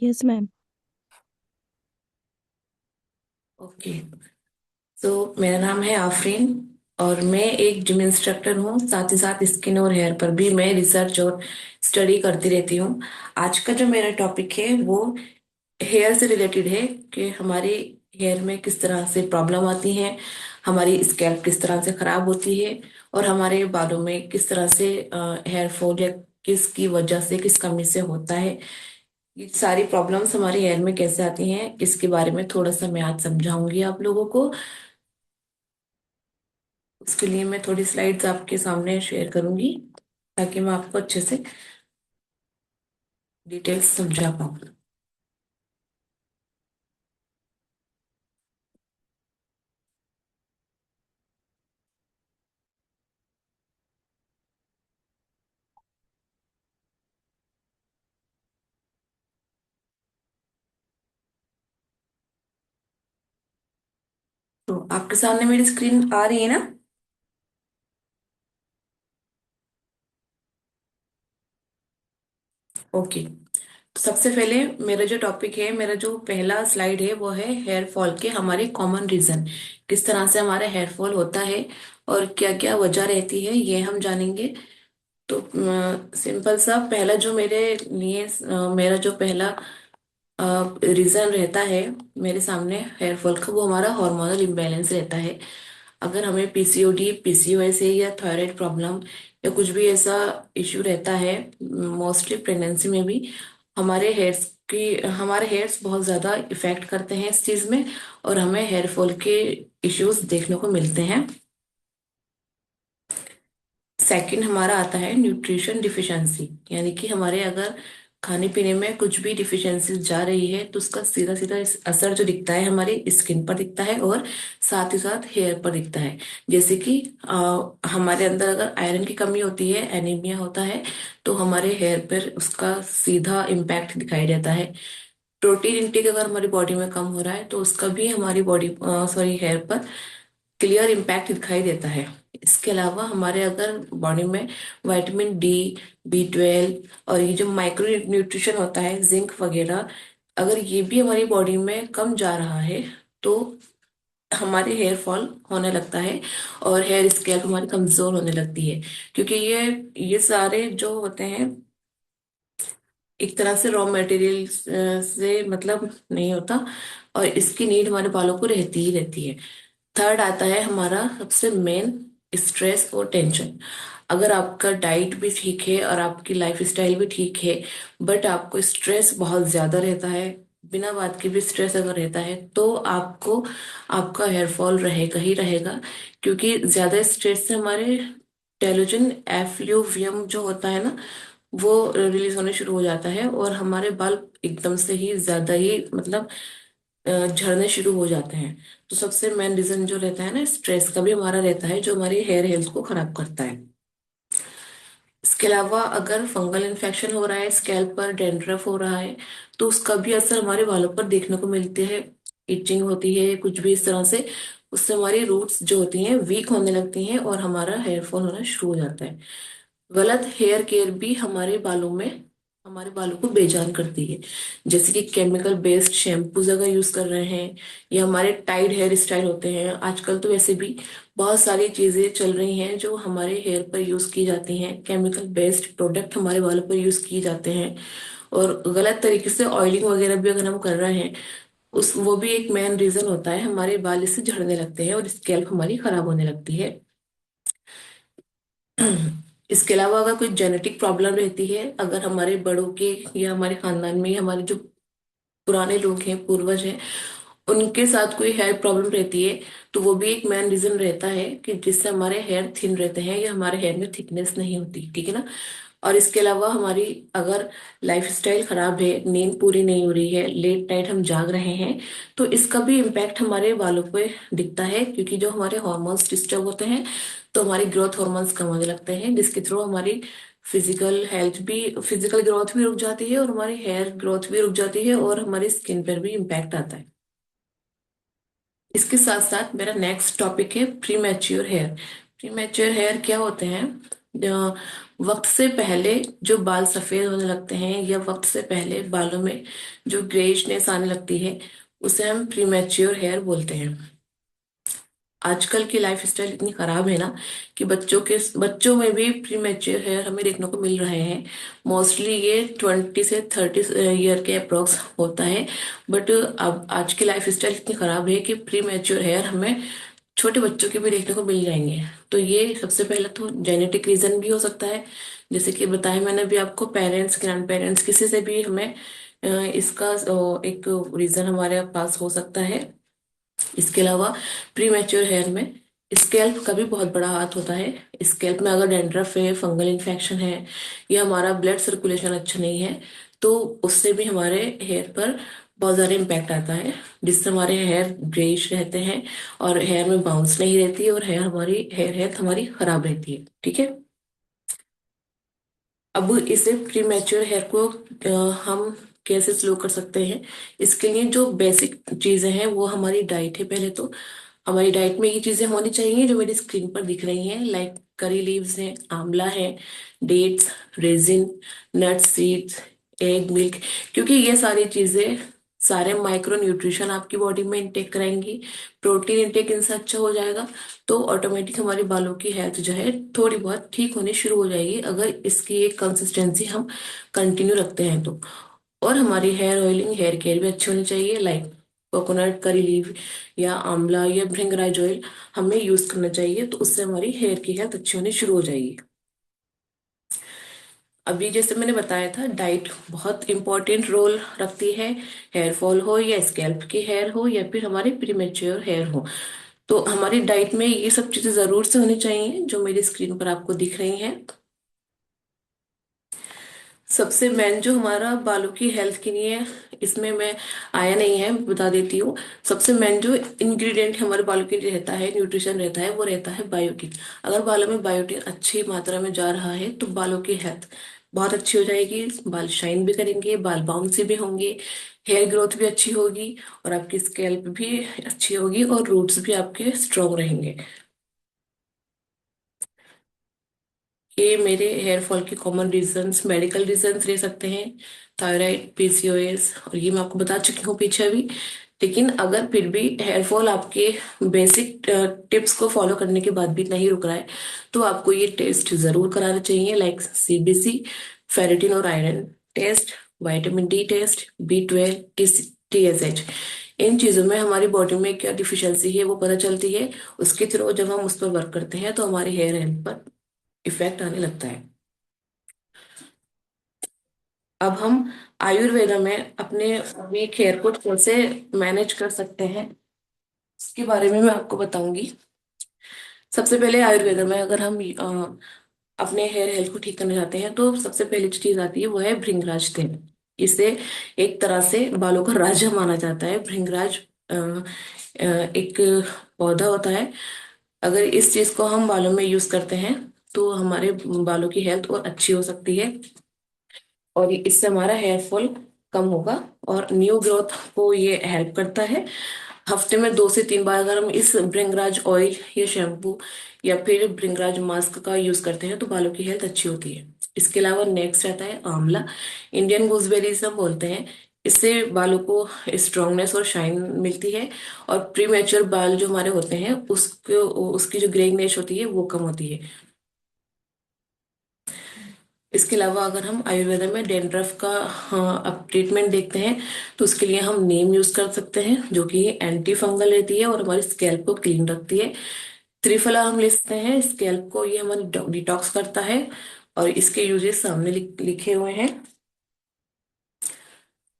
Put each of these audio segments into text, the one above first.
Yes ma'am. Okay. मेरा नाम है आफरीन और मैं एक जिम इंस्ट्रक्टर हूँ। साथ ही साथ स्किन और हेयर पर भी मैं रिसर्च और स्टडी करती रहती हूँ। आज का जो मेरा टॉपिक है वो हेयर से रिलेटेड है कि हमारे हेयर में किस तरह से प्रॉब्लम आती है, हमारी स्कैल्प किस तरह से खराब होती है और हमारे बालों में किस तरह से हेयर फॉल या किसकी वजह से, किस कमी से होता है। ये सारी प्रॉब्लम्स हमारे हेयर में कैसे आती हैं, इसके बारे में थोड़ा सा मैं आज समझाऊंगी आप लोगों को। उसके लिए मैं थोड़ी स्लाइड्स आपके सामने शेयर करूंगी ताकि मैं आपको अच्छे से डिटेल्स समझा पाऊँ। तो आपके सामने मेरी स्क्रीन आ रही है ना? ओके। तो सबसे पहले मेरा जो टॉपिक है, मेरा जो पहला स्लाइड है वो है हेयर फॉल के हमारे कॉमन रीजन। किस तरह से हमारा हेयर फॉल होता है और क्या क्या वजह रहती है ये हम जानेंगे। तो सिंपल सा पहला जो मेरे लिए मेरा जो पहला रीजन रहता है मेरे सामने हेयर फॉल का, वो हमारा हार्मोनल इम्बैलेंस रहता है। अगर हमें पीसीओडी, पीसीओएस है या थायराइड प्रॉब्लम या कुछ भी ऐसा इश्यू रहता है, मोस्टली प्रेगनेंसी में भी हमारे हेयर्स बहुत ज्यादा इफेक्ट करते हैं इस चीज में और हमें हेयर फॉल के इश्यूज देखने को मिलते हैं। सेकंड हमारा आता है न्यूट्रिशन डिफिशिएंसी, यानी कि हमारे अगर खाने पीने में कुछ भी डिफिशिएंसी जा रही है तो उसका सीधा सीधा असर जो दिखता है हमारी स्किन पर दिखता है और साथ ही साथ हेयर पर दिखता है। जैसे कि हमारे अंदर अगर आयरन की कमी होती है, एनीमिया होता है, तो हमारे हेयर पर उसका सीधा इम्पैक्ट दिखाई देता है। प्रोटीन इंटेक अगर हमारी बॉडी में कम हो रहा है तो उसका भी हमारी बॉडी सॉरी हेयर पर क्लियर इम्पैक्ट दिखाई देता है। इसके अलावा हमारे अगर बॉडी में विटामिन डी, बी 12 और ये जो माइक्रो न्यूट्रिशन होता है, जिंक वगैरह, अगर ये भी हमारी बॉडी में कम जा रहा है तो हमारे हेयर फॉल होने लगता है और हेयर स्कैल्प हमारी कमजोर होने लगती है। क्योंकि ये सारे जो होते हैं एक तरह से रॉ मटेरियल से मतलब नहीं होता और इसकी नीड हमारे बालों को रहती ही रहती है। थर्ड आता है हमारा सबसे मेन, स्ट्रेस और टेंशन। अगर आपका डाइट भी ठीक है और आपकी लाइफ स्टाइल भी ठीक है बट आपको स्ट्रेस बहुत ज्यादा रहता है, बिना बात के भी स्ट्रेस अगर रहता है तो आपको आपका हेयर फॉल रहेगा ही रहेगा। क्योंकि ज्यादा स्ट्रेस से हमारे टेलोजन एफ्लूवियम जो होता है ना, वो रिलीज होने शुरू हो जाता है और हमारे बाल एकदम से ही ज्यादा ही मतलब झड़ने शुरू हो जाते हैं। तो सबसे मेन रीजन जो रहता है ना, स्ट्रेस का भी हमारा रहता है जो हमारी हेयर हेल्थ को खराब करता है। इसके अलावा अगर फंगल इन्फेक्शन हो रहा है, स्कैल्प पर डैंड्रफ हो रहा है, तो उसका भी असर हमारे बालों पर देखने को मिलते हैं। इचिंग होती है कुछ भी इस तरह से, उससे हमारी रूट्स जो होती हैं वीक होने लगती हैं और हमारा हेयर फॉल होना शुरू हो जाता है। गलत हेयर केयर भी हमारे बालों को बेजान करती है। जैसे कि केमिकल बेस्ड शैम्पूज अगर यूज कर रहे हैं या हमारे टाइड हेयर स्टाइल होते हैं, आजकल तो वैसे भी बहुत सारी चीजें चल रही हैं जो हमारे हेयर पर यूज की जाती हैं। केमिकल बेस्ड प्रोडक्ट हमारे बालों पर यूज किए जाते हैं और गलत तरीके से ऑयलिंग वगैरह भी अगर हम कर रहे हैं, उस वो भी एक मेन रीजन होता है। हमारे बाल इससे झड़ने लगते हैं और स्कैल्प हमारी खराब होने लगती है। इसके अलावा अगर कोई जेनेटिक प्रॉब्लम रहती है, अगर हमारे बड़ों के या हमारे खानदान में हमारे जो पुराने लोग हैं, पूर्वज हैं, उनके साथ कोई हेयर प्रॉब्लम रहती है, तो वो भी एक मेन रीजन रहता है कि जिससे हमारे हेयर थिन रहते हैं या हमारे हेयर में थिकनेस नहीं होती, ठीक है ना। और इसके अलावा हमारी अगर लाइफ स्टाइल खराब है, नींद पूरी नहीं हो रही है, लेट नाइट हम जाग रहे हैं, तो इसका भी इम्पैक्ट हमारे बालों पे दिखता है। क्योंकि जो हमारे हॉर्मोन्स डिस्टर्ब होते हैं तो हमारी ग्रोथ हॉर्मोन्स कम होने लगते हैं, जिसके थ्रू हमारी फिजिकल ग्रोथ भी रुक जाती है और हमारी हेयर ग्रोथ भी रुक जाती है और हमारी स्किन पर भी इम्पैक्ट आता है। इसके साथ साथ मेरा नेक्स्ट टॉपिक है premature hair. Premature hair क्या होते हैं? वक्त से पहले जो बाल सफेद होने लगते हैं या वक्त से पहले बालों में जो ग्रेइशनेस आने लगती है, उसे हम प्रीमेच्योर हेयर बोलते हैं। आजकल की लाइफ स्टाइल इतनी खराब है ना कि बच्चों में भी प्रीमेच्योर हेयर हमें देखने को मिल रहे हैं। मोस्टली ये 20 से 30 ईयर के अप्रोक्स होता है। बट अब आज की लाइफ स्टाइल इतनी खराब है कि प्रीमेच्योर हेयर हमें छोटे बच्चों के भी देखने को मिल जाएंगे। तो ये सबसे पहले तो जेनेटिक रीजन भी हो सकता है, जैसे कि बताया मैंने भी आपको, पेरेंट्स, ग्रैंड पेरेंट्स, किसी से भी हमें इसका एक रीजन हमारे पास हो सकता है। इसके अलावा प्री मैच्योर हेयर में स्कैल्प का भी बहुत बड़ा हाथ होता है। स्कैल्प में अगर डैंड्रफ है, फंगल इन्फेक्शन है, या हमारा ब्लड सर्कुलेशन अच्छा नहीं है, तो उससे भी हमारे हेयर पर बहुत ज़्यादा इम्पैक्ट आता है, जिससे हमारे हेयर ग्रेइश रहते हैं और हेयर में बाउंस नहीं रहती है और हेयर हेल्थ हमारी खराब रहती है। ठीक है। अब इसे प्री मैच्योर हेयर को हम कैसे स्लो कर सकते हैं? इसके लिए जो बेसिक चीजें हैं वो हमारी डाइट है। पहले तो हमारी डाइट में ये चीजें होनी चाहिए जो मेरी स्क्रीन पर दिख रही हैं, लाइक करी लीव्स हैं, आंवला है, dates, raisin, nuts, seeds, egg, milk. क्योंकि ये सारी चीजें सारे माइक्रो न्यूट्रिशन आपकी बॉडी में इंटेक कराएंगी। प्रोटीन इंटेक इनसे अच्छा हो जाएगा, तो ऑटोमेटिक हमारे बालों की हेल्थ जो है थोड़ी बहुत ठीक होनी शुरू हो जाएगी, अगर इसकी एक कंसिस्टेंसी हम कंटिन्यू रखते हैं तो। और हमारी हेयर ऑयलिंग, हेयर केयर भी अच्छी होनी चाहिए, लाइक कोकोनट, करी लीव या आंवला या भृंगराज ऑयल हमें यूज करना चाहिए, तो उससे हमारी हेयर की हेल्थ अच्छी होनी शुरू हो जाएगी। अभी जैसे मैंने बताया था, डाइट बहुत इंपॉर्टेंट रोल रखती है। हेयर फॉल हो या स्कैल्प की हेयर हो या फिर हमारे प्रीमेच्योर हेयर हो, तो हमारी डाइट में ये सब चीजें जरूर से होनी चाहिए जो मेरी स्क्रीन पर आपको दिख रही हैं। सबसे मेन जो हमारा बालों की हेल्थ के लिए, इसमें मैं आया नहीं है, बता देती हूँ। सबसे मेन जो इंग्रेडिएंट हमारे बालों के लिए रहता है, न्यूट्रिशन रहता है, वो रहता है बायोटिन। अगर बालों में बायोटिन अच्छी मात्रा में जा रहा है तो बालों की हेल्थ बहुत अच्छी हो जाएगी, बाल शाइन भी करेंगे, बाल बाउंसी भी होंगे, हेयर ग्रोथ भी अच्छी होगी, और आपकी स्कैल्प भी अच्छी होगी, और रूट्स भी आपके स्ट्रांग रहेंगे। ये मेरे हेयर फॉल के कॉमन रीजंस, मेडिकल रीजंस रह सकते हैं, थायराइड, पीसीओएस, और ये मैं आपको बता चुकी हूँ पीछे भी। लेकिन अगर फिर भी हेयर फॉल आपके बेसिक टिप्स को फॉलो करने के बाद भी नहीं रुक रहा है, तो आपको ये टेस्ट जरूर कराना चाहिए, लाइक सीबीसी, फेरिटिन और iron test, vitamin D test, B12, TSH। इन चीजों में हमारी बॉडी में क्या डिफिशियंसी है वो पता चलती है। उसके थ्रू जब हम उस पर वर्क करते हैं तो हमारे हेयर हेल्थ पर इफेक्ट आने लगता है। अब हम आयुर्वेदा में अपने वीक हेयर को कैसे मैनेज कर सकते हैं, इसके बारे में मैं आपको बताऊंगी। सबसे पहले आयुर्वेदा में अगर हम अपने हेयर हेल्थ को ठीक करना चाहते हैं तो सबसे पहली जो चीज आती है वो है भृंगराज तेल। इसे एक तरह से बालों का राजा माना जाता है। भृंगराज एक पौधा होता है। अगर इस चीज को हम बालों में यूज करते हैं तो हमारे बालों की हेल्थ और अच्छी हो सकती है, और इससे हमारा हेयर फॉल कम होगा और न्यू ग्रोथ को ये हेल्प करता है। हफ्ते में 2 से 3 बार अगर हम इस भृंगराज ऑयल या शैम्पू या फिर भृंगराज मास्क का यूज करते हैं तो बालों की हेल्थ अच्छी होती है। इसके अलावा नेक्स्ट रहता है आंवला, इंडियन गूजबेरी सब बोलते हैं। इससे बालों को स्ट्रांगनेस और शाइन मिलती है, और प्री मैच्योर बाल जो हमारे होते हैं उसको, उसकी जो ग्रेइंगनेस होती है वो कम होती है। इसके अलावा अगर हम आयुर्वेदा में डेंड्रफ का, हाँ, अब ट्रीटमेंट देखते हैं तो उसके लिए हम नीम यूज कर सकते हैं जो कि एंटी फंगल रहती है और हमारी स्कैल्प को क्लीन रखती है। त्रिफला हम ले सकते हैं, स्कैल्प को ये हमारी डिटॉक्स करता है, और इसके यूजेस सामने लिखे हुए हैं।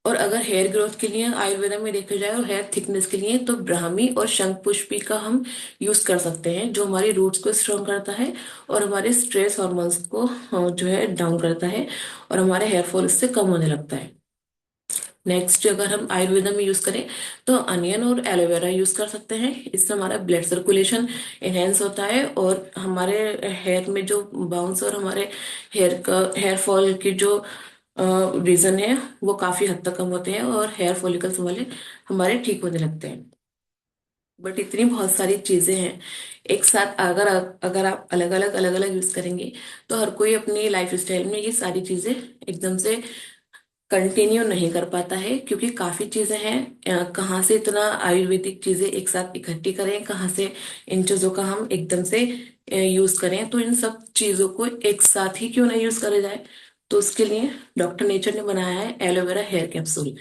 और अगर हेयर ग्रोथ के लिए आयुर्वेदा में देखा जाए और हेयर थिकनेस के लिए तो ब्राह्मी और शंखपुष्पी का हम यूज कर सकते हैं, जो हमारी रूट्स को स्ट्रॉन्ग करता है और हमारे स्ट्रेस हार्मोन्स को जो है डाउन करता है, और हमारे हेयर फॉल इससे कम होने लगता है। नेक्स्ट अगर हम आयुर्वेदा में यूज करें तो अनियन और एलोवेरा यूज कर सकते हैं। इससे हमारा ब्लड सर्कुलेशन एनहेंस होता है, और हमारे हेयर में जो बाउंस और हमारे हेयर फॉल की जो रीजन है वो काफी हद तक कम होते हैं, और हेयर फॉलिकल्स वाले हमारे ठीक होने लगते हैं। बट इतनी बहुत सारी चीजें हैं एक साथ, अगर अगर आप अलग अलग यूज करेंगे तो हर कोई अपनी लाइफ स्टाइल में ये सारी चीजें एकदम से कंटिन्यू नहीं कर पाता है, क्योंकि काफी चीजें हैं। कहाँ से इतना आयुर्वेदिक चीजें एक साथ इकट्ठी करें, कहाँ से इन चीजों का हम एकदम से यूज करें, तो इन सब चीजों को एक साथ ही क्यों ना यूज करा जाए। तो उसके लिए डॉक्टर नेचर ने बनाया है एलोवेरा हेयर कैप्सूल,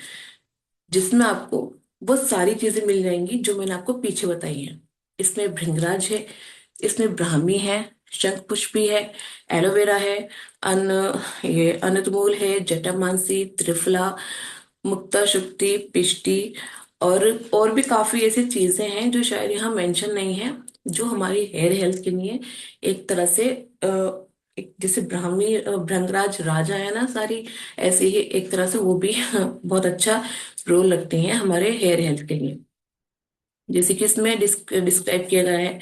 जिसमें आपको वो सारी चीजें मिल जाएंगी जो मैंने आपको पीछे बताई हैं। इसमें भृंगराज है, इसमें ब्राह्मी है, शंख पुष्पी है, एलोवेरा है, ये अनतमूल है, जटामांसी, त्रिफला, मुक्ता शुक्ति, पिष्टी, और भी काफी ऐसी चीजें हैं जो शायद यहाँ मेंशन नहीं है, जो हमारी हेयर हेल्थ के लिए एक तरह से जैसे ब्राह्मी भृंगराज राजा है ना सारी, ऐसे ही एक तरह से वो भी बहुत अच्छा रोल लगती हैं हमारे हेयर हेल्थ के लिए। जैसे कि इसमें डिस्क्राइब किया गया है,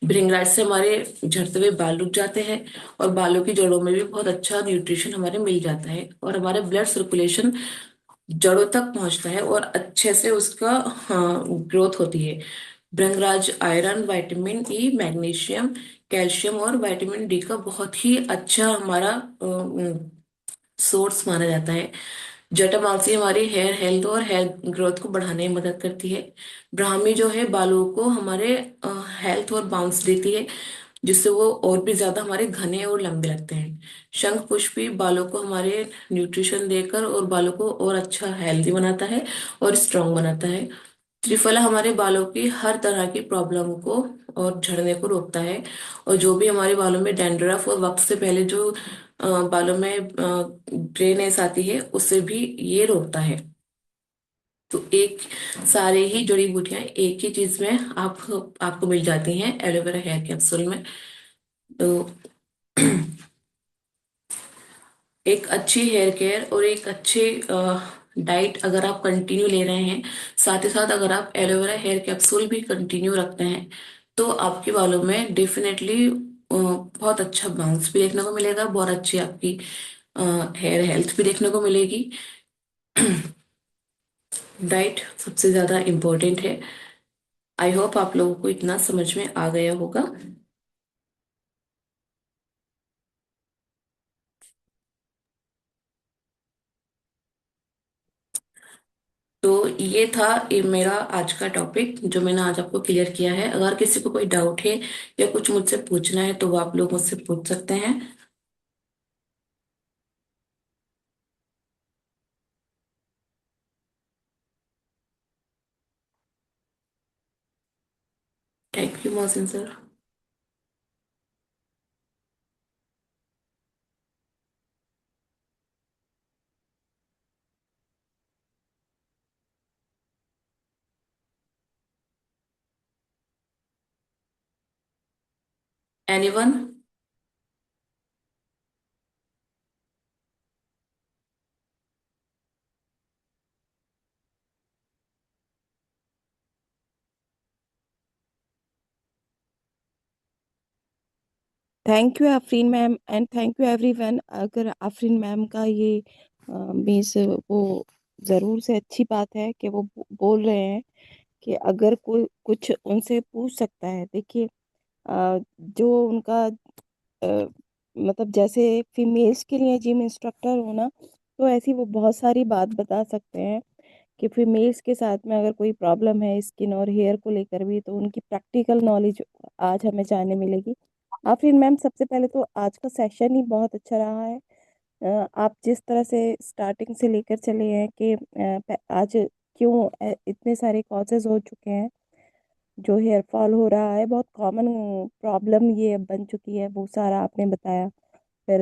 भृंगराज से हमारे झड़ते हुए बाल रुक जाते हैं, और बालों की जड़ों में भी बहुत अच्छा न्यूट्रिशन हमारे मिल जाता है, और हमारे ब्लड सर्कुलेशन जड़ों तक पहुंचता है, और अच्छे से उसका ग्रोथ होती है। Bhringraj iron, vitamin E, magnesium, calcium और विटामिन डी का बहुत ही अच्छा हमारा सोर्स माना जाता है। जटामांसी हमारी हेयर हेल्थ और हेयर ग्रोथ को बढ़ाने में मदद करती है। ब्राह्मी जो है बालों को हमारे हेल्थ और बाउंस देती है, जिससे वो और भी ज्यादा हमारे घने और लंबे लगते हैं। शंख पुष्पी बालों को हमारे न्यूट्रिशन देकर और बालों को और अच्छा हेल्दी बनाता है और स्ट्रांग बनाता है। त्रिफला हमारे बालों की हर तरह की प्रॉब्लम को और झड़ने को रोकता है, और जो भी हमारे बालों में डैंड्रफ और वक्त से पहले जो बालों में ग्रेनेस आती है उसे भी ये रोकता है। तो एक सारे ही जड़ी बूटियां एक ही चीज में आपको मिल जाती हैं एलोवेरा हेयर कैप्सूल में। तो एक अच्छी हेयर केयर और एक अच्छे डाइट अगर आप कंटिन्यू ले रहे हैं, साथ ही साथ अगर आप एलोवेरा हेयर कैप्सूल भी कंटिन्यू रखते हैं, तो आपके बालों में डेफिनेटली बहुत अच्छा बाउंस भी देखने को मिलेगा, बहुत अच्छी आपकी हेयर हेल्थ भी देखने को मिलेगी। डाइट सबसे ज्यादा इम्पोर्टेंट है। आई होप आप लोगों को इतना समझ में आ गया होगा। तो ये था ये मेरा आज का टॉपिक जो मैंने आज आपको क्लियर किया है। अगर किसी को कोई डाउट है या कुछ मुझसे पूछना है तो वो आप लोग मुझसे पूछ सकते हैं। Thank you Mohsin sir. Anyone? Thank you Afreen ma'am and thank you everyone. अगर आफरीन मैम का ये मीन्स वो ज़रूर से अच्छी बात है कि वो बोल रहे हैं कि अगर कोई कुछ उनसे पूछ सकता है। देखिए जो उनका मतलब जैसे फीमेल्स के लिए जिम इंस्ट्रक्टर हो ना, तो ऐसी वो बहुत सारी बात बता सकते हैं कि फीमेल्स के साथ में अगर कोई प्रॉब्लम है स्किन और हेयर को लेकर भी, तो उनकी प्रैक्टिकल नॉलेज आज हमें जानने मिलेगी। आफरीन मैम, सबसे पहले तो आज का सेशन ही बहुत अच्छा रहा है। आप जिस तरह से स्टार्टिंग से लेकर चले हैं कि आज क्यों इतने सारे कॉजेज हो चुके हैं जो हेयर फॉल हो रहा है, बहुत कॉमन प्रॉब्लम ये अब बन चुकी है, वो सारा आपने बताया। फिर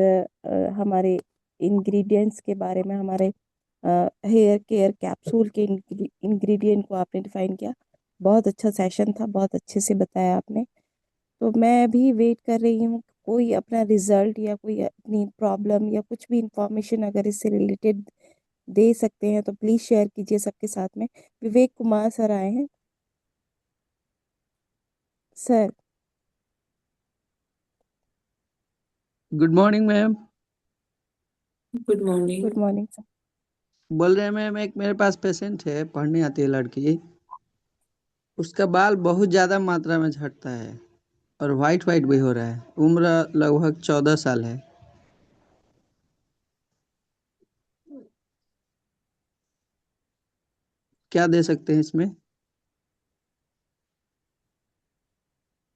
हमारे इंग्रेडिएंट्स के बारे में, हमारे हेयर केयर कैप्सूल के इंग्रेडिएंट को आपने डिफाइन किया। बहुत अच्छा सेशन था, बहुत अच्छे से बताया आपने। तो मैं भी वेट कर रही हूँ, कोई अपना रिजल्ट या कोई अपनी प्रॉब्लम या कुछ भी इंफॉर्मेशन अगर इससे रिलेटेड दे सकते हैं तो प्लीज़ शेयर कीजिए सबके साथ में। विवेक कुमार सर आए हैं। Sir. Good morning ma'am. Good morning. Good morning sir. बोल रहे हैं मैम, एक मेरे पास पेशेंट है, पढ़ने आती है लड़की। उसका बाल बहुत ज्यादा मात्रा में झड़ता है और वाइट वाइट भी हो रहा है। उम्र लगभग 14 साल है। क्या दे सकते हैं इसमें?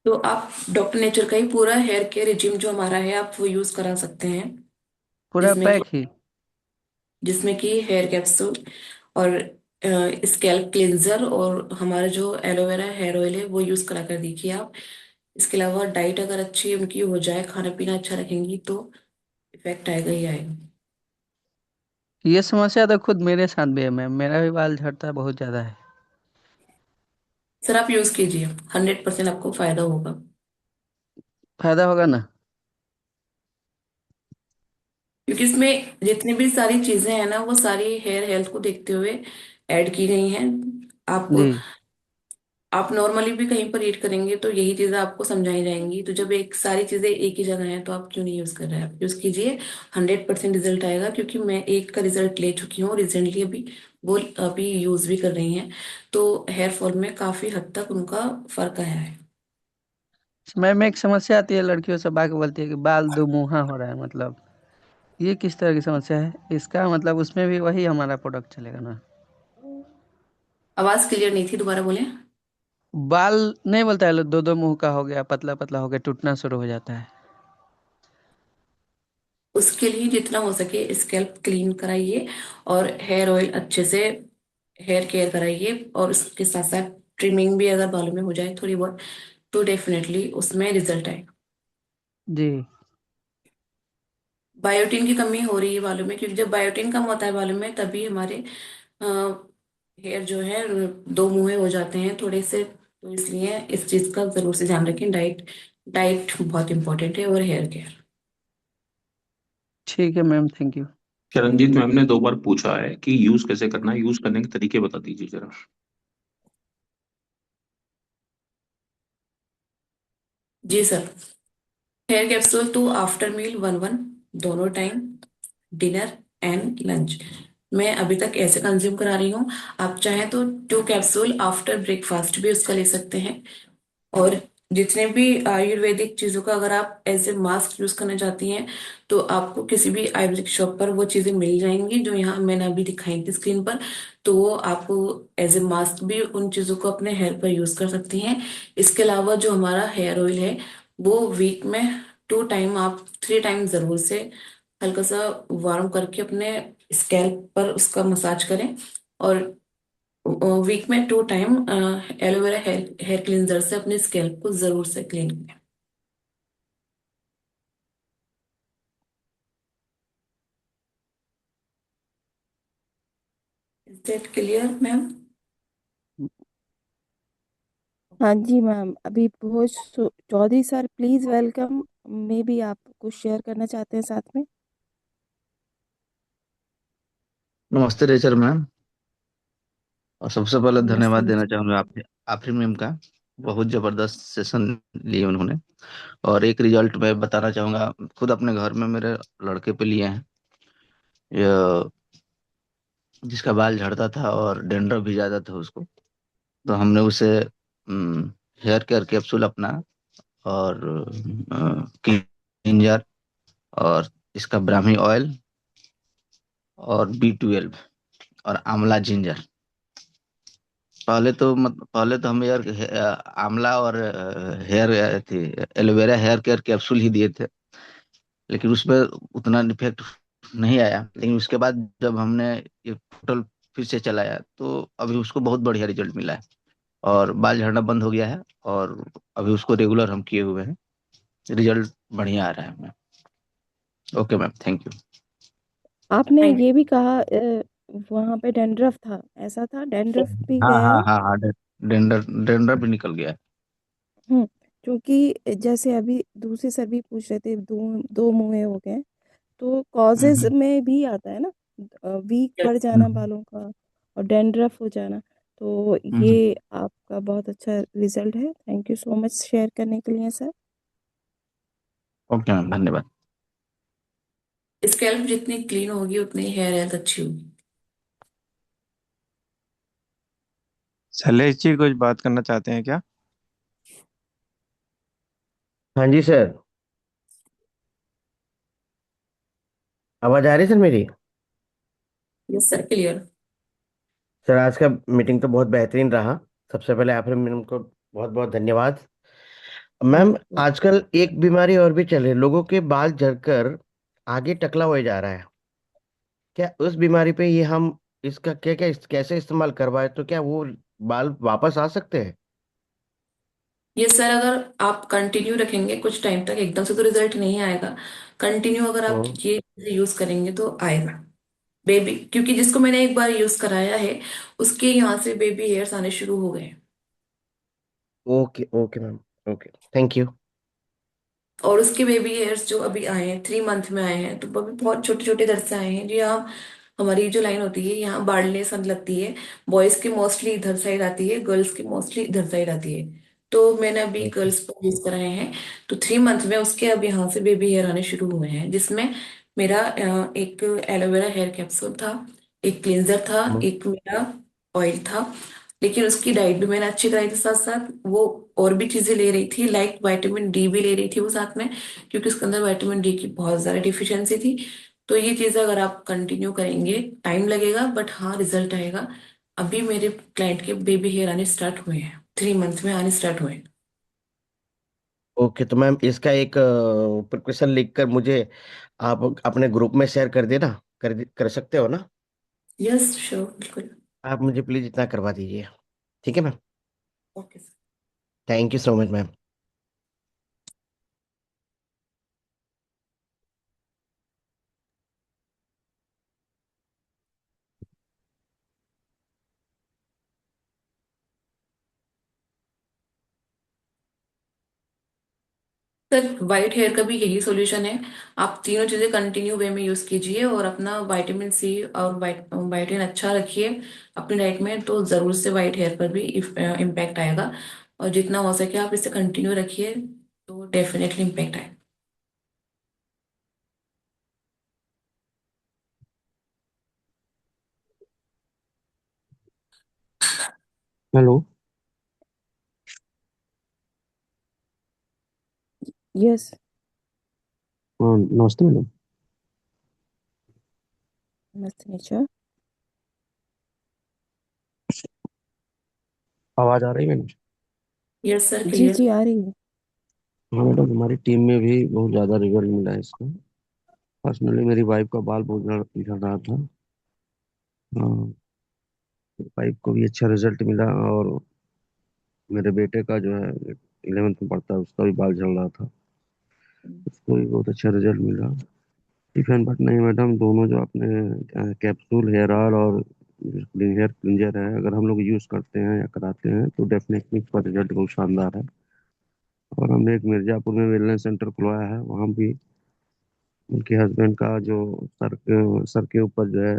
तो आप डॉक्टर नेचर का ही पूरा हेयर केयर रिजिम जो हमारा है आप वो यूज करा सकते हैं। पूरा जिसमें कि पैक ही? जिसमें कि हेयर कैप्सूल और स्कैल्प क्लींजर और हमारा जो एलोवेरा हेयर ऑयल है वो यूज करा कर देखिए आप। इसके अलावा डाइट अगर अच्छी उनकी हो जाए, खाना पीना अच्छा रखेंगी तो इफेक्ट आएगा ही आएगा। ये समस्या तो खुद मेरे साथ भी है मैम, मेरा भी बाल झड़ता बहुत ज्यादा है। सर आप यूज कीजिए, 100% आपको फायदा होगा। फायदा होगा ना? क्योंकि इसमें जितनी भी सारी चीजें हैं ना वो सारी हेयर हेल्थ को देखते हुए ऐड की गई हैं। आप जी। आप नॉर्मली भी कहीं पर रीड करेंगे तो यही चीजें आपको समझाई जाएंगी। तो जब एक सारी चीजें एक ही जगह हैं तो आप क्यों नहीं यूज कर रहे हैं? आप यूज कीजिए, 100% रिजल्ट आएगा। क्योंकि मैं एक का रिजल्ट ले चुकी हूँ रिसेंटली, अभी वो अभी यूज भी कर रही हैं। तो हेयर फॉल में काफी हद तक उनका फर्क आया है। मैम एक समस्या आती है, लड़कियों से बात बोलती है कि बाल दो मुंहा हो रहा है, मतलब ये किस तरह की समस्या है? इसका मतलब उसमें भी वही हमारा प्रोडक्ट चलेगा ना? आवाज क्लियर नहीं थी, दोबारा बोले। बाल नहीं बोलता है, लो दो दो मुंह का हो गया, पतला पतला हो गया, टूटना शुरू हो जाता है। उसके लिए जितना हो सके स्कैल्प क्लीन कराइए और हेयर ऑयल अच्छे से हेयर केयर कराइए। और उसके साथ साथ ट्रिमिंग भी अगर बालों में हो जाए थोड़ी बहुत तो डेफिनेटली उसमें रिजल्ट आएगा। जी। बायोटीन की कमी हो रही है बालों में, क्योंकि जब बायोटीन कम होता है बालों में तभी हमारे हेयर जो है दो मुंहे हो जाते हैं थोड़े से। तो इसलिए इस चीज का जरूर से ध्यान रखें। डाइट डाइट बहुत इंपॉर्टेंट है और हेयर केयर। ठीक है ma'am, thank you. Charanjit ma'am ने 2 बार पूछा है कि यूज कैसे करना है, यूज करने के तरीके बता दीजिए जरा। जी सर। हेयर कैप्सूल तो आफ्टर मील वन वन, दोनों टाइम, डिनर एंड लंच। मैं अभी तक ऐसे कंज्यूम करा रही हूँ। आप चाहें तो 2 कैप्सूल आफ्टर ब्रेकफास्ट भी उसका ले सकते हैं। और जितने भी आयुर्वेदिक चीजों का अगर आप एज ए मास्क यूज करना चाहती हैं तो आपको किसी भी आयुर्वेदिक शॉप पर वो चीजें मिल जाएंगी जो यहाँ मैंने अभी दिखाई थी स्क्रीन पर। तो वो आपको एज ए मास्क भी उन चीजों को अपने हेयर पर यूज कर सकती हैं। इसके अलावा जो हमारा हेयर ऑयल है वो वीक में 2 टाइम, आप 3 टाइम जरूर से हल्का सा वार्म करके अपने स्कैल्प पर उसका मसाज करें। और वीक में 2 time aloe vera hair hair cleanser से अपने स्कैल्प को जरूर से क्लीन करें। Is that clear ma'am? हाँ जी मैम, अभी Bhoj Chaudhary sir please welcome. मे भी आप कुछ शेयर करना चाहते हैं साथ में? नमस्ते रेचर मैम। और सबसे पहले नमस्ते धन्यवाद देना नमस्ते। चाहूंगा आप आफरीन मैम का। बहुत जबरदस्त सेशन लिए उन्होंने। और एक रिजल्ट मैं बताना चाहूंगा, खुद अपने घर में मेरे लड़के पे लिए हैं। ये जिसका बाल झड़ता था और डेंड्रफ भी ज्यादा था उसको, तो हमने उसे हेयर केयर कैप्सूल अपना और क्लींजर और इसका ब्राह्मी ऑयल और B12 और आंवला जिंजर। पहले तो हम यार आंवला और हेयर थी एलोवेरा हेयर केयर कैप्सूल ही दिए थे, लेकिन उसमें उतना इफेक्ट नहीं आया। लेकिन उसके बाद जब हमने ये पोर्टल फिर से चलाया तो अभी उसको बहुत बढ़िया रिजल्ट मिला है और बाल झड़ना बंद हो गया है। और अभी उसको रेगुलर हम किए हुए हैं, रिजल्ट बढ़िया आ रहा है ma'am. Okay ma'am, thank you. आपने थैंक ये भी कहा वहाँ पे डैंड्रफ था, ऐसा था? डैंड्रफ भी हाँ गया हाँ है? हाँ हाँ, डेंडर डेंडर भी निकल गया है। हम्म। क्योंकि जैसे अभी दूसरे सर भी पूछ रहे थे, दो दो मुंहे हो गए, तो कॉजेज हम्म में भी आता है ना, वीक यू। पड़ जाना हम्म बालों का और डैंड्रफ हो जाना। तो हम्म। ये आपका बहुत अच्छा रिजल्ट है। Thank you so much share करने के लिए सर। ओके मैम, धन्यवाद। स्कैल्प जितनी क्लीन होगी उतनी हेयर हेल्थ अच्छी होगी। शैलेश जी कुछ बात करना चाहते हैं क्या? हाँ जी सर। आवाज आ रही है सर मेरी? Yes sir, clear. सर आज का मीटिंग तो बहुत बेहतरीन रहा। सबसे पहले आप मैम को बहुत बहुत धन्यवाद। मैम आजकल एक बीमारी और भी चल रही है, लोगों के बाल झड़कर आगे टकला हो जा रहा है। क्या उस बीमारी पे ये हम इसका क्या क्या कैसे इस्तेमाल करवाए तो क्या वो बाल वापस आ सकते हैं? ये सर, अगर आप कंटिन्यू रखेंगे कुछ टाइम तक, एकदम से तो रिजल्ट नहीं आएगा। कंटिन्यू अगर आप हम्म। ये यूज करेंगे तो आएगा। बेबी, क्योंकि जिसको मैंने एक बार यूज कराया है, उसके यहाँ से बेबी हेयर्स आने शुरू हो गए। Okay okay ma'am. Okay thank you. और उसके बेबी हेयर्स जो अभी आए हैं, 3 मंथ में आए हैं, तो वो भी बहुत छोटे छोटे इधर से आए हैं। जी हाँ, हमारी जो लाइन होती है यहाँ बार्डनेस लगती है। बॉयज की मोस्टली इधर साइड आती है, गर्ल्स की मोस्टली इधर साइड आती है। तो मैंने अभी ओके गर्ल्स पर यूज कराए हैं। तो 3 मंथ में उसके अब यहाँ से बेबी हेयर आने शुरू हुए हैं, जिसमें मेरा एक एलोवेरा हेयर कैप्सूल था, एक क्लींजर था, एक मेरा ऑयल था। लेकिन उसकी डाइट भी मैंने अच्छी कराई थी साथ साथ वो। और भी चीजें ले रही थी, लाइक विटामिन डी भी ले रही थी वो साथ में, क्योंकि उसके अंदर विटामिन डी की बहुत ज्यादा डिफिशियंसी थी। तो ये चीजें अगर आप कंटिन्यू करेंगे, टाइम लगेगा बट हाँ, रिजल्ट आएगा। अभी मेरे क्लाइंट के बेबी हेयर आने स्टार्ट हुए हैं, 3 मंथ में आने स्टार्ट हुए हैं। ओके तो मैम इसका एक प्रिक्वेशन लिख कर मुझे आप अपने ग्रुप में शेयर कर देना। कर सकते हो ना? यस श्योर, बिल्कुल। आप मुझे प्लीज इतना करवा दीजिए। ठीक है ma'am. Okay. Thank you so much ma'am. Sir, white hair का भी यही सॉल्यूशन है। आप तीनों चीजें कंटिन्यू वे में यूज कीजिए और अपना विटामिन सी और बायोटिन अच्छा रखिए अपनी डाइट में, तो जरूर से वाइट हेयर पर भी इम्पैक्ट आएगा। और जितना हो सके आप इसे कंटिन्यू रखिए, तो डेफिनेटली इम्पैक्ट आएगा। हेलो। यस। नमस्ते मैडम। मस्त नेचर। आवाज आ रही है मैडम? यस सर, जी क्लियर। जी आ रही है। हाँ मैडम, हमारी टीम में भी बहुत ज्यादा रिजल्ट मिला है इसका। पर्सनली मेरी वाइफ का बाल बहुत झड़ रहा था। वाइफ को भी अच्छा रिजल्ट मिला, और मेरे बेटे का जो है 11th में पढ़ता है, उसका भी बाल झड़ रहा था, उसको भी बहुत अच्छा रिजल्ट मिला। डिफरेंट बट नहीं मैडम, दोनों जो आपने कैप्सूल हेयर ऑयल और हेयर क्लींजर है, अगर हम लोग यूज करते हैं या कराते हैं तो डेफिनेटली इसका रिजल्ट बहुत शानदार है। और हमने एक मिर्जापुर में वेलनेस सेंटर खुलवाया है, वहाँ भी उनके हस्बैंड का जो सर के ऊपर जो है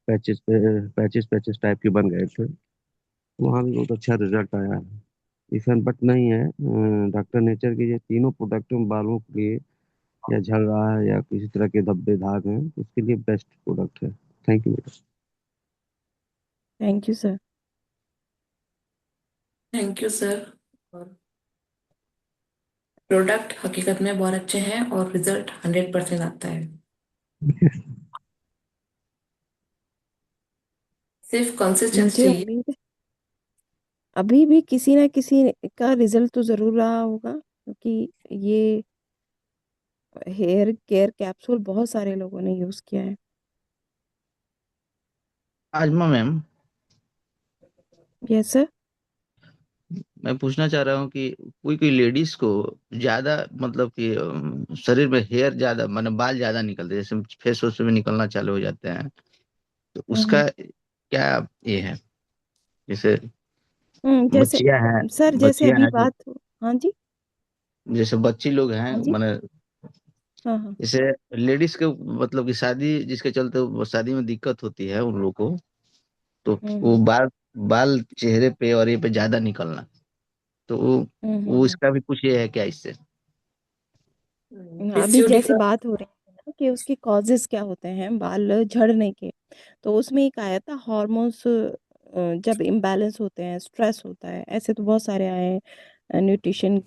पैचेस पैचेस टाइप के बन गए थे, वहाँ भी बहुत अच्छा रिजल्ट आया है। इफेक्ट बट नहीं है, डॉक्टर नेचर के ये तीनों प्रोडक्ट बालों के लिए, या झड़ रहा है या किसी तरह के धब्बे दाग हैं, तो उसके लिए बेस्ट प्रोडक्ट है। Thank you. Thank you sir. Thank you sir. और प्रोडक्ट हकीकत में बहुत अच्छे हैं और रिजल्ट 100% आता है। सिर्फ कंसिस्टेंसी मुझे चाहिए। उम्मीद है अभी भी किसी ना किसी का रिजल्ट तो जरूर रहा होगा, क्योंकि ये हेयर केयर कैप्सूल बहुत सारे लोगों ने यूज किया है। आजमा मैम, यस सर। मैं पूछना चाह रहा हूँ कि कोई कोई लेडीज को ज्यादा मतलब कि शरीर में हेयर ज्यादा माने बाल ज्यादा निकलते हैं, जैसे फेस वोस में निकलना चालू हो जाते हैं, तो उसका क्या ये है? जैसे जैसे बच्चियां हैं, सर, जैसे बच्चियां अभी हैं जो, बात हाँ जी। जैसे बच्ची लोग हैं हाँ जी। माने, हाँ हाँ। जैसे लेडीज के मतलब कि शादी जिसके चलते वो शादी में दिक्कत होती है उन लोग को, तो वो हम्म बाल बाल चेहरे पे और ये पे ज्यादा निकलना, तो वो हम्म। इसका भी कुछ ये है क्या इससे? अभी पीसीओडी जैसे का। बात हो रही है ना कि उसके कॉजेस क्या होते हैं बाल झड़ने के, तो उसमें एक आया था हॉर्मोन्स जब इम्बैलेंस होते हैं, स्ट्रेस होता है, ऐसे तो बहुत सारे आए हैं, न्यूट्रिशन,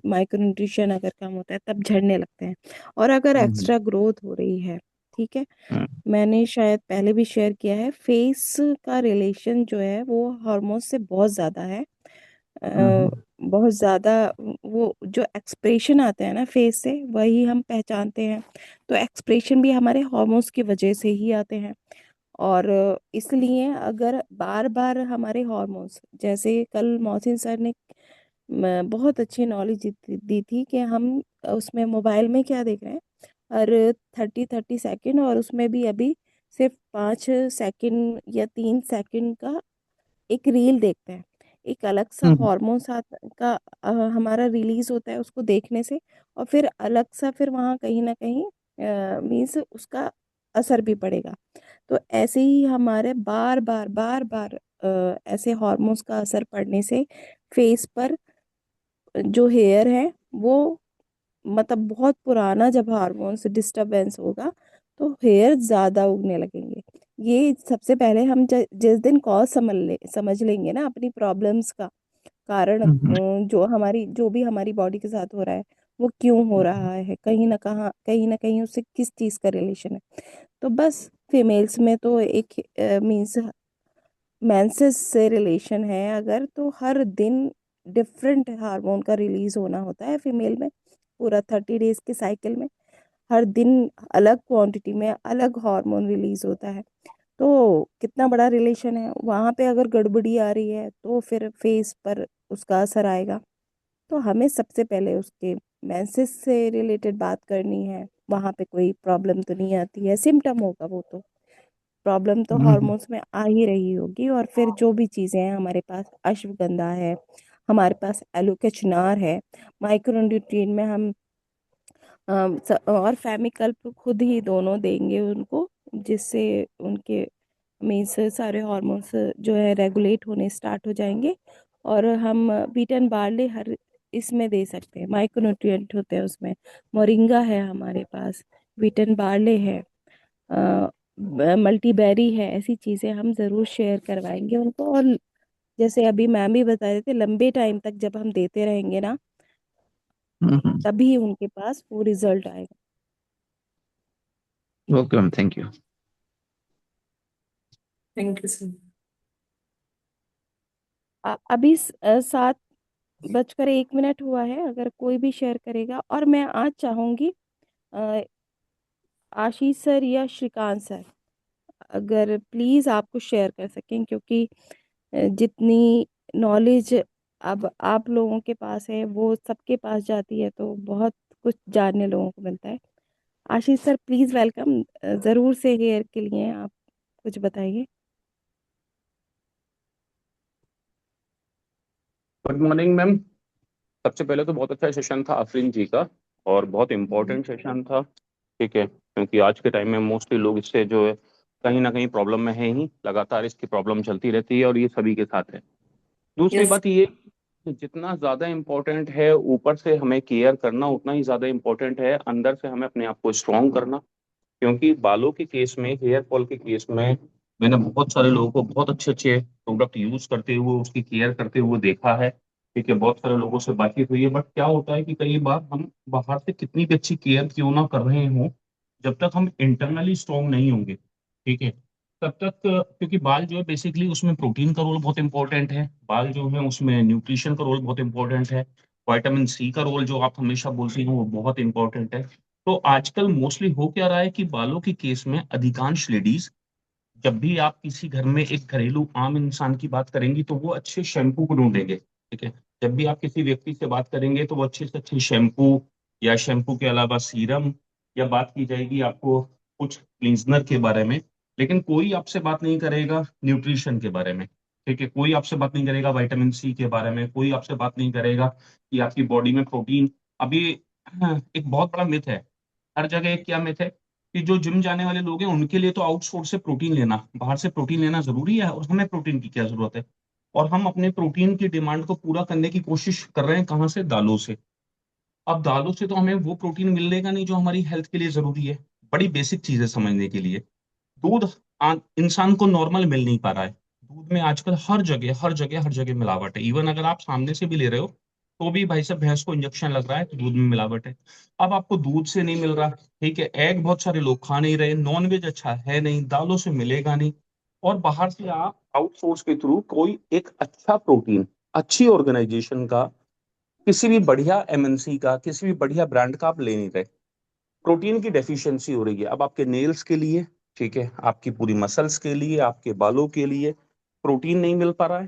माइक्रो न्यूट्रिशन अगर कम होता है तब झड़ने लगते हैं। और अगर हम्म। एक्स्ट्रा ग्रोथ हो रही है, ठीक है, हम्म। मैंने शायद पहले भी शेयर किया है, फेस का रिलेशन जो है वो हार्मोन से बहुत ज़्यादा है। हम्म। बहुत ज़्यादा। वो जो एक्सप्रेशन आता है ना फेस से, वही हम पहचानते हैं। तो एक्सप्रेशन भी हमारे हार्मोन्स की वजह से ही आते हैं। और इसलिए अगर बार बार हमारे हार्मोन्स, जैसे कल मोहसिन सर ने बहुत अच्छी नॉलेज दी थी कि हम उसमें मोबाइल में क्या देख रहे हैं, हर 30-30 सेकंड, और उसमें भी अभी सिर्फ 5 सेकंड या 3 सेकंड का एक रील देखते हैं। एक अलग सा हम्म। हार्मोन साथ का हमारा रिलीज होता है उसको देखने से। और फिर अलग सा फिर वहाँ कहीं ना कहीं मीन्स उसका असर भी पड़ेगा। तो ऐसे ही हमारे बार बार बार बार ऐसे हार्मोन्स का असर पड़ने से फेस पर जो हेयर है वो, मतलब बहुत पुराना जब हार्मोन्स डिस्टरबेंस होगा तो हेयर ज़्यादा उगने लगेंगे। ये सबसे पहले हम जिस दिन कॉज समझ लेंगे ना अपनी प्रॉब्लम्स का कारण, हम्म। जो भी हमारी बॉडी के साथ हो रहा है वो क्यों हो रहा है, कहीं ना कहीं उससे किस चीज़ का रिलेशन है। तो बस फीमेल्स में तो एक मीन्स मेंसेस से रिलेशन है अगर, तो हर दिन डिफरेंट हार्मोन का रिलीज होना होता है फीमेल में। पूरा 30 डेज के साइकिल में हर दिन अलग क्वांटिटी में अलग हार्मोन रिलीज होता है। तो कितना बड़ा रिलेशन है, वहाँ पे अगर गड़बड़ी आ रही है तो फिर फेस पर उसका असर आएगा। तो हमें सबसे पहले उसके मेंसेस से रिलेटेड बात करनी है। वहाँ पे कोई प्रॉब्लम तो नहीं आती है, सिम्टम होगा वो तो, प्रॉब्लम तो हम्म। हार्मोन्स में आ ही रही होगी। और फिर जो भी चीज़ें हैं हमारे पास, अश्वगंधा है, हमारे पास एलोकेचनार है, माइक्रोन्यूट्रिएंट में हम और फेमिकल्प खुद ही दोनों देंगे उनको, जिससे उनके मीन्स सारे हार्मोन्स जो है रेगुलेट होने स्टार्ट हो जाएंगे। और हम बीटन बार्ले हर इसमें दे सकते हैं, माइक्रोन्यूट्रिएंट होते हैं उसमें। मोरिंगा है हमारे पास, बीटन बार्ले है, मल्टीबेरी है, ऐसी चीज़ें हम ज़रूर शेयर करवाएंगे उनको। और जैसे अभी मैम भी बता रहे थे, लंबे टाइम तक जब हम देते रहेंगे ना, हम्म। तभी उनके पास वो रिजल्ट आएगा। Okay ma'am, thank you. Thank you sir. अभी 7:01 हुआ है, अगर कोई भी शेयर करेगा। और मैं आज चाहूँगी अ, आशीष सर या श्रीकांत सर, अगर प्लीज़ आप कुछ शेयर कर सकें, क्योंकि जितनी नॉलेज अब आप लोगों के पास है वो सबके पास जाती है, तो बहुत कुछ जानने लोगों को मिलता है। आशीष सर प्लीज़ वेलकम, ज़रूर से हेयर के लिए आप कुछ बताइए। Good morning ma'am. सबसे पहले तो बहुत अच्छा सेशन था आफरीन जी का, और बहुत जी। इम्पोर्टेंट सेशन था। ठीक है, क्योंकि आज के टाइम में मोस्टली लोग इससे जो है कहीं ना कहीं प्रॉब्लम में है ही, लगातार इसकी प्रॉब्लम चलती रहती है और ये सभी के साथ है। दूसरी यस। बात ये कि जितना ज़्यादा इम्पोर्टेंट है ऊपर से हमें केयर करना, उतना ही ज़्यादा इम्पोर्टेंट है अंदर से हमें अपने आप को स्ट्रॉन्ग करना। क्योंकि बालों के केस में, हेयर फॉल के केस में, मैंने बहुत सारे लोगों को बहुत अच्छे अच्छे प्रोडक्ट यूज करते हुए, उसकी केयर करते हुए देखा है। ठीक है, बहुत सारे लोगों से बातचीत हुई है, बट क्या होता है कि कई बार हम बाहर से कितनी भी अच्छी केयर क्यों ना कर रहे हों, जब तक हम इंटरनली स्ट्रांग नहीं होंगे, ठीक है, तब तक, क्योंकि बाल जो है बेसिकली उसमें प्रोटीन का रोल बहुत इंपॉर्टेंट है, बाल जो है उसमें न्यूट्रिशन का रोल बहुत इंपॉर्टेंट है, विटामिन सी का रोल जो आप हमेशा बोलते हैं वो बहुत इंपॉर्टेंट है। तो आजकल मोस्टली हो क्या रहा है कि बालों के केस में अधिकांश लेडीज, जब भी आप किसी घर में एक घरेलू आम इंसान की बात करेंगी तो वो अच्छे शैम्पू को ढूंढेंगे। ठीक है, जब भी आप किसी व्यक्ति से बात करेंगे तो वो अच्छे से अच्छे शैम्पू, या शैम्पू के अलावा सीरम, या बात की जाएगी आपको कुछ क्लींजनर के बारे में, लेकिन कोई आपसे बात नहीं करेगा न्यूट्रिशन के बारे में। ठीक है, कोई आपसे बात नहीं करेगा विटामिन सी के बारे में, कोई आपसे बात नहीं करेगा कि आपकी बॉडी में प्रोटीन। अभी एक बहुत बड़ा मिथ है, हर जगह एक क्या मिथ है कि जो जिम जाने वाले लोग हैं उनके लिए तो आउटसोर्स से प्रोटीन लेना, बाहर से प्रोटीन लेना जरूरी है, और हमें प्रोटीन की क्या जरूरत है। और हम अपने प्रोटीन की डिमांड को पूरा करने की कोशिश कर रहे हैं कहाँ से? दालों से। अब दालों से तो हमें वो प्रोटीन मिलेगा नहीं जो हमारी हेल्थ के लिए जरूरी है। बड़ी बेसिक चीजें समझने के लिए, दूध इंसान को नॉर्मल मिल नहीं पा रहा है। दूध दूध में आजकल हर जगह हर जगह हर जगह मिलावट है। इवन अगर आप सामने से भी ले रहे हो तो भी भाई साहब भैंस को इंजेक्शन लग रहा है तो दूध में मिलावट है। अब आपको दूध से नहीं मिल रहा, ठीक है, एग बहुत सारे लोग खा नहीं रहे, नॉन वेज अच्छा है नहीं, दालों से मिलेगा नहीं, और बाहर से आप आउटसोर्स के थ्रू कोई एक अच्छा प्रोटीन अच्छी ऑर्गेनाइजेशन का, किसी भी बढ़िया एमएनसी का, किसी भी बढ़िया ब्रांड का आप ले नहीं रहे। प्रोटीन की डेफिशिएंसी हो रही है। अब आपके नेल्स के लिए, ठीक है, आपकी पूरी मसल्स के लिए, आपके बालों के लिए प्रोटीन नहीं मिल पा रहा है,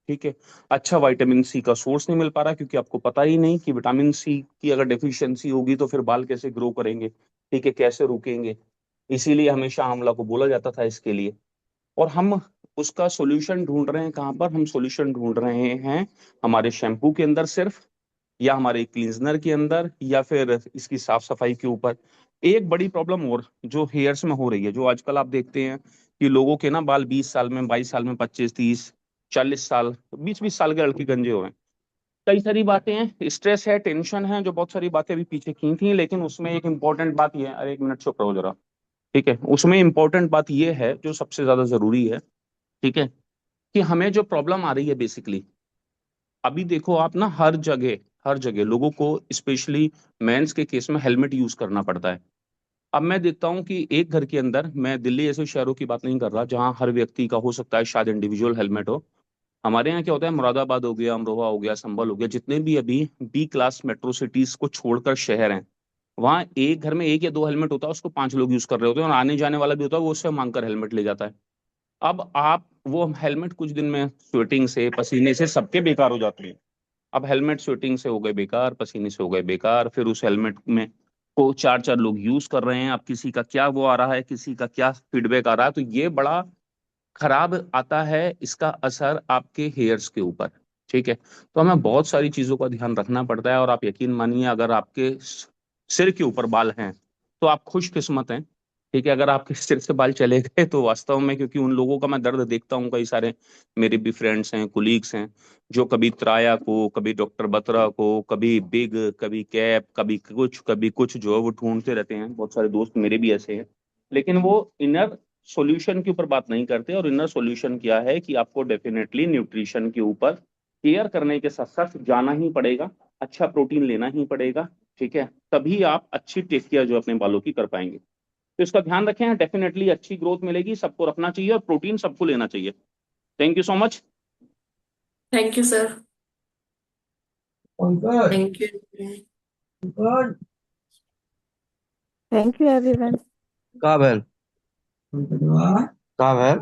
ठीक है। अच्छा विटामिन सी का सोर्स नहीं मिल पा रहा, क्योंकि आपको पता ही नहीं कि विटामिन सी की अगर डेफिशिएंसी होगी तो फिर बाल कैसे ग्रो करेंगे, ठीक है, कैसे रुकेंगे। इसीलिए हमेशा आंवला को बोला जाता था इसके लिए। और हम उसका सॉल्यूशन ढूंढ रहे हैं कहाँ पर? हम सॉल्यूशन ढूंढ रहे हैं हमारे शैम्पू के अंदर सिर्फ, या हमारे क्लींजनर के अंदर, या फिर इसकी साफ सफाई के ऊपर। एक बड़ी प्रॉब्लम और जो हेयर्स में हो रही है, जो आजकल आप देखते हैं कि लोगों के ना बाल 20 साल में, 22 साल में, 25, 30, 40 साल, 20, 20 साल के लड़के गंजे हुए हैं। कई सारी बातें हैं, स्ट्रेस है, टेंशन है, जो बहुत सारी बातें अभी पीछे की थी, लेकिन उसमें एक इंपॉर्टेंट बात यह है, अरे एक मिनट चुप रहो जरा, ठीक है, उसमें इंपॉर्टेंट बात यह है जो सबसे ज्यादा जरूरी है, ठीक है, कि हमें जो प्रॉब्लम आ रही है बेसिकली, अभी देखो आप ना हर जगह लोगों को, स्पेशली मेंस के केस में हेलमेट यूज करना पड़ता है। अब मैं देखता हूँ कि एक घर के अंदर, मैं दिल्ली जैसे शहरों की बात नहीं कर रहा जहाँ हर व्यक्ति का हो सकता है शायद इंडिविजुअल हेलमेट हो। हमारे यहाँ क्या होता है, मुरादाबाद हो गया, अमरोहा हो गया, संभल हो गया, जितने भी अभी बी क्लास मेट्रो सिटीज को छोड़कर शहर हैं, वहाँ एक घर में एक या दो हेलमेट होता है, उसको 5 लोग यूज कर रहे होते हैं, और आने जाने वाला भी होता है, वो उससे मांगकर हेलमेट ले जाता है। अब आप वो हेलमेट कुछ दिन में स्वेटिंग से, पसीने से सबके बेकार हो जाते हैं। अब हेलमेट स्वेटिंग से हो गए बेकार, पसीने से हो गए बेकार, फिर उस हेलमेट में को 4 4 लोग यूज कर रहे हैं। अब किसी का क्या वो आ रहा है, किसी का क्या फीडबैक आ रहा है, तो ये बड़ा खराब आता है इसका असर आपके हेयर्स के ऊपर, ठीक है। तो हमें बहुत सारी चीजों का ध्यान रखना पड़ता है, और आप यकीन मानिए अगर आपके सिर के ऊपर बाल हैं तो आप खुशकिस्मत हैं, ठीक है। अगर आपके सिर से बाल चले गए तो वास्तव में, क्योंकि उन लोगों का मैं दर्द देखता हूँ, कई सारे मेरे भी फ्रेंड्स हैं, कुलीग्स हैं, जो कभी त्राया को, कभी डॉक्टर बत्रा को, कभी बिग, कभी कैप, कभी कुछ जो है वो ढूंढते रहते हैं। बहुत सारे दोस्त मेरे भी ऐसे हैं, लेकिन वो इनर सॉल्यूशन के ऊपर बात नहीं करते। और इनर सॉल्यूशन क्या है कि आपको डेफिनेटली न्यूट्रिशन के ऊपर केयर करने के साथ साथ जाना ही पड़ेगा, अच्छा प्रोटीन लेना ही पड़ेगा, ठीक है, तभी आप अच्छी टेक केयर जो अपने बालों की कर पाएंगे। तो इसका ध्यान रखें, डेफिनेटली अच्छी ग्रोथ मिलेगी, सबको रखना चाहिए, और प्रोटीन सबको लेना चाहिए। Thank you so much. Thank you sir. Thank you. Thank you everyone. का भेल का भेल